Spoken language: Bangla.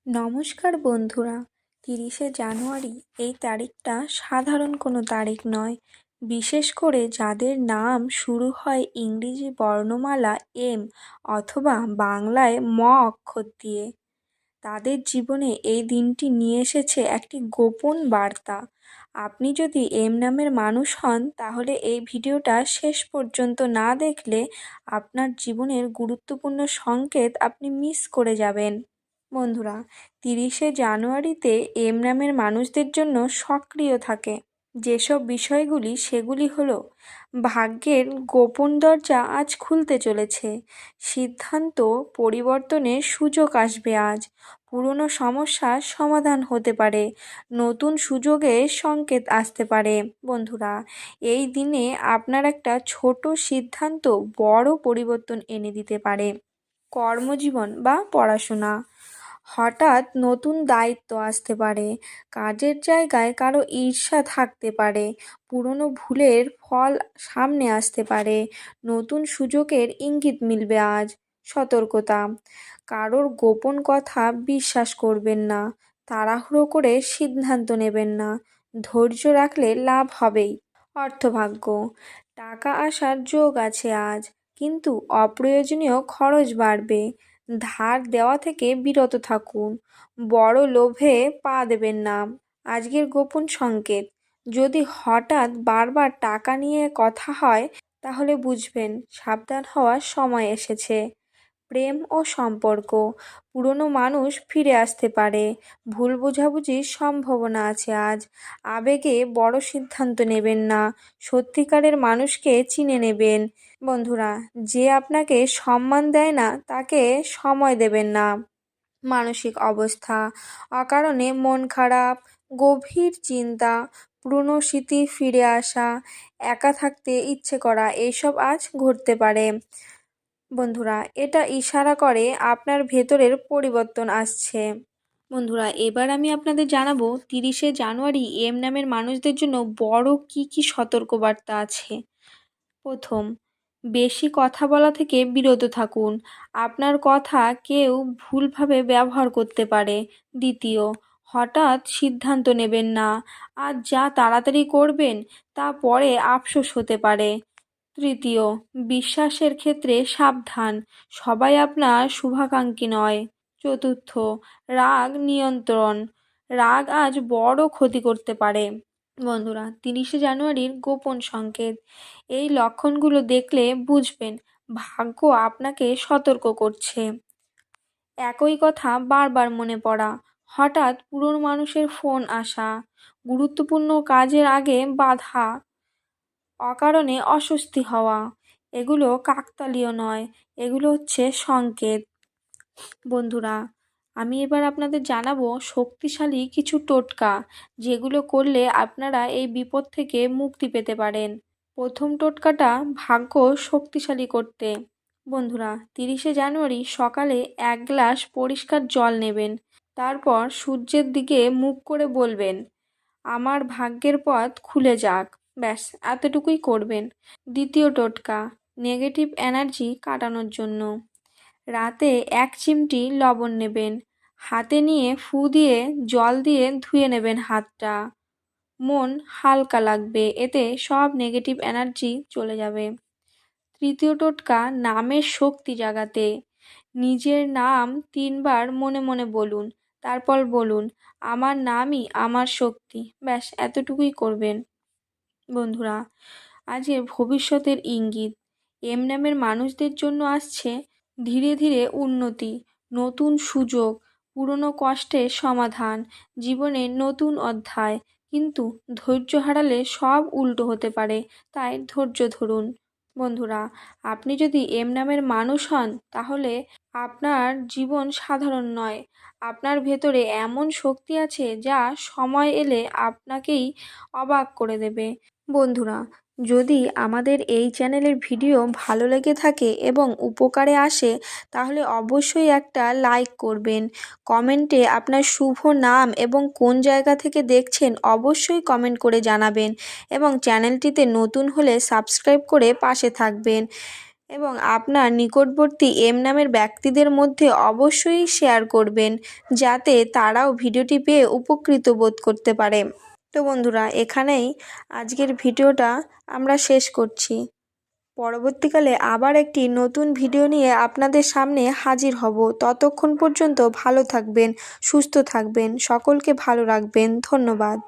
নমস্কার বন্ধুরা। 30শে জানুয়ারি এই তারিখটা সাধারণ কোনো তারিখ নয়। বিশেষ করে যাদের নাম শুরু হয় ইংরেজি বর্ণমালা এম অথবা বাংলায় ম অক্ষর দিয়ে, তাদের জীবনে এই দিনটি নিয়ে এসেছে একটি গোপন বার্তা। আপনি যদি এম নামের মানুষ হন, তাহলে এই ভিডিওটা শেষ পর্যন্ত না দেখলে আপনার জীবনের গুরুত্বপূর্ণ সংকেত আপনি মিস করে যাবেন। বন্ধুরা, 30শে জানুয়ারিতে এম নামের মানুষদের জন্য সক্রিয় থাকে যেসব বিষয়গুলি, সেগুলি হলো: ভাগ্যের গোপন দরজা আজ খুলতে চলেছে, সিদ্ধান্ত পরিবর্তনের সুযোগ আসবে আজ, পুরনো সমস্যার সমাধান হতে পারে, নতুন সুযোগের সংকেত আসতে পারে। বন্ধুরা, এই দিনে আপনার একটা ছোট সিদ্ধান্ত বড় পরিবর্তন এনে দিতে পারে। কর্মজীবন বা পড়াশোনা, হঠাৎ নতুন দায়িত্ব আসতে পারে, কাজের জায়গায় কারো ঈর্ষা থাকতে পারে, পুরনো ভুলের ফল সামনে আসতে পারে, নতুন সুযোগের ইঙ্গিত মিলবে আজ। সতর্কতা, কারোর গোপন কথা বিশ্বাস করবেন না, তাড়াহুড়ো করে সিদ্ধান্ত নেবেন না, ধৈর্য রাখলে লাভ হবেই। অর্থভাগ্য, টাকা আসার যোগ আছে আজ, কিন্তু অপ্রয়োজনীয় খরচ বাড়বে। ধার দেওয়া থেকে বিরত থাকুন, বড় লোভে পা দেবেন না। আজকের গোপন সংকেত, যদি হঠাৎ বারবার টাকা নিয়ে কথা হয়, তাহলে বুঝবেন সাবধান হওয়ার সময় এসেছে। প্রেম ও সম্পর্ক, পুরনো মানুষ ফিরে আসতে পারে, ভুল বোঝাবুঝির সম্ভাবনা আছে আজ। আবেগে বড় সিদ্ধান্ত নেবেন না, সত্যিকারের মানুষকে চিনে নেবেন। বন্ধুরা, যে আপনাকে সম্মান দেয় না তাকে সময় দেবেন না। মানসিক অবস্থা, অকারণে মন খারাপ, গভীর চিন্তা, পুরনো স্মৃতি ফিরে আসা, একা থাকতে ইচ্ছে করা, এইসব আজ ঘটতে পারে। বন্ধুরা, এটা ইশারা করে আপনার ভেতরের পরিবর্তন আসছে। বন্ধুরা, এবার আমি আপনাদের জানাবো 30শে জানুয়ারি এম নামের মানুষদের জন্য বড় কি সতর্কবার্তা আছে। প্রথম, বেশি কথা বলা থেকে বিরত থাকুন, আপনার কথা কেউ ভুলভাবে ব্যবহার করতে পারে। দ্বিতীয়, হঠাৎ সিদ্ধান্ত নেবেন না, আর যা তাড়াতাড়ি করবেন তা পরে আফসোস হতে পারে। তৃতীয়, বিশ্বাসের ক্ষেত্রে সাবধান, সবাই আপনার শুভাকাঙ্ক্ষী নয়। চতুর্থ, রাগ নিয়ন্ত্রণ, রাগ আজ বড় ক্ষতি করতে পারে। বন্ধুরা, 30শে জানুয়ারির গোপন সংকেত, এই লক্ষণগুলো দেখলে বুঝবেন ভাগ্য আপনাকে সতর্ক করছে। একই কথা বারবার মনে পড়া, হঠাৎ পুরনো মানুষের ফোন আসা, গুরুত্বপূর্ণ কাজের আগে বাধা, অকারণে অস্বস্তি হওয়া, এগুলো কাকতালীয় নয়, এগুলো হচ্ছে সংকেত। বন্ধুরা, আমি এবার আপনাদের জানাবো শক্তিশালী কিছু টোটকা, যেগুলো করলে আপনারা এই বিপদ থেকে মুক্তি পেতে পারেন। প্রথম টোটকাটা ভাগ্য শক্তিশালী করতে। বন্ধুরা, 30শে জানুয়ারি সকালে 1 গ্লাস পরিষ্কার জল নেবেন, তারপর সূর্যের দিকে মুখ করে বলবেন, আমার ভাগ্যের পথ খুলে যাক। ব্যাস, এতটুকুই করবেন। দ্বিতীয় টোটকা, নেগেটিভ এনার্জি কাটানোর জন্য। রাতে 1 চিমটি লবণ নেবেন, হাতে নিয়ে ফু দিয়ে জল দিয়ে ধুয়ে নেবেন হাতটা। মন হালকা লাগবে, এতে সব নেগেটিভ এনার্জি চলে যাবে। তৃতীয় টোটকা, নামের শক্তি জাগাতে। নিজের নাম 3বার মনে মনে বলুন, তারপর বলুন, আমার নামই আমার শক্তি। ব্যাস, এতটুকুই করবেন। বন্ধুরা, আজকে ভবিষ্যতের ইঙ্গিত, এম নামের মানুষদের জন্য আসছে ধীরে ধীরে উন্নতি, নতুন সুযোগ, পুরনো কষ্টের সমাধান, জীবনের নতুন অধ্যায়। কিন্তু ধৈর্য হারালে সব উল্টো হতে পারে, তাই ধৈর্য ধরুন। বন্ধুরা, আপনি যদি এম নামের মানুষ হন, তাহলে আপনার জীবন সাধারণ নয়, আপনার ভেতরে এমন শক্তি আছে যা সময় এলে আপনাকেই অবাক করে দেবে। বন্ধুরা, যদি আমাদের এই চ্যানেলের ভিডিও ভালো লেগে থাকে এবং উপকারে আসে, তাহলে অবশ্যই একটা লাইক করবেন। কমেন্টে আপনার শুভ নাম এবং কোন জায়গা থেকে দেখছেন অবশ্যই কমেন্ট করে জানাবেন, এবং চ্যানেলটিতে নতুন হলে সাবস্ক্রাইব করে পাশে থাকবেন। এবং আপনার নিকটবর্তী এম নামের ব্যক্তিদের মধ্যে অবশ্যই শেয়ার করবেন, যাতে তারাও ভিডিওটি পেয়ে উপকৃত বোধ করতে পারে। তো বন্ধুরা, এখানেই আজকের ভিডিওটা আমরা শেষ করছি। পরবর্তীকালে আবার একটি নতুন ভিডিও নিয়ে আপনাদের সামনে হাজির হব। ততক্ষণ পর্যন্ত ভালো থাকবেন, সুস্থ থাকবেন, সকলকে ভালো রাখবেন। ধন্যবাদ।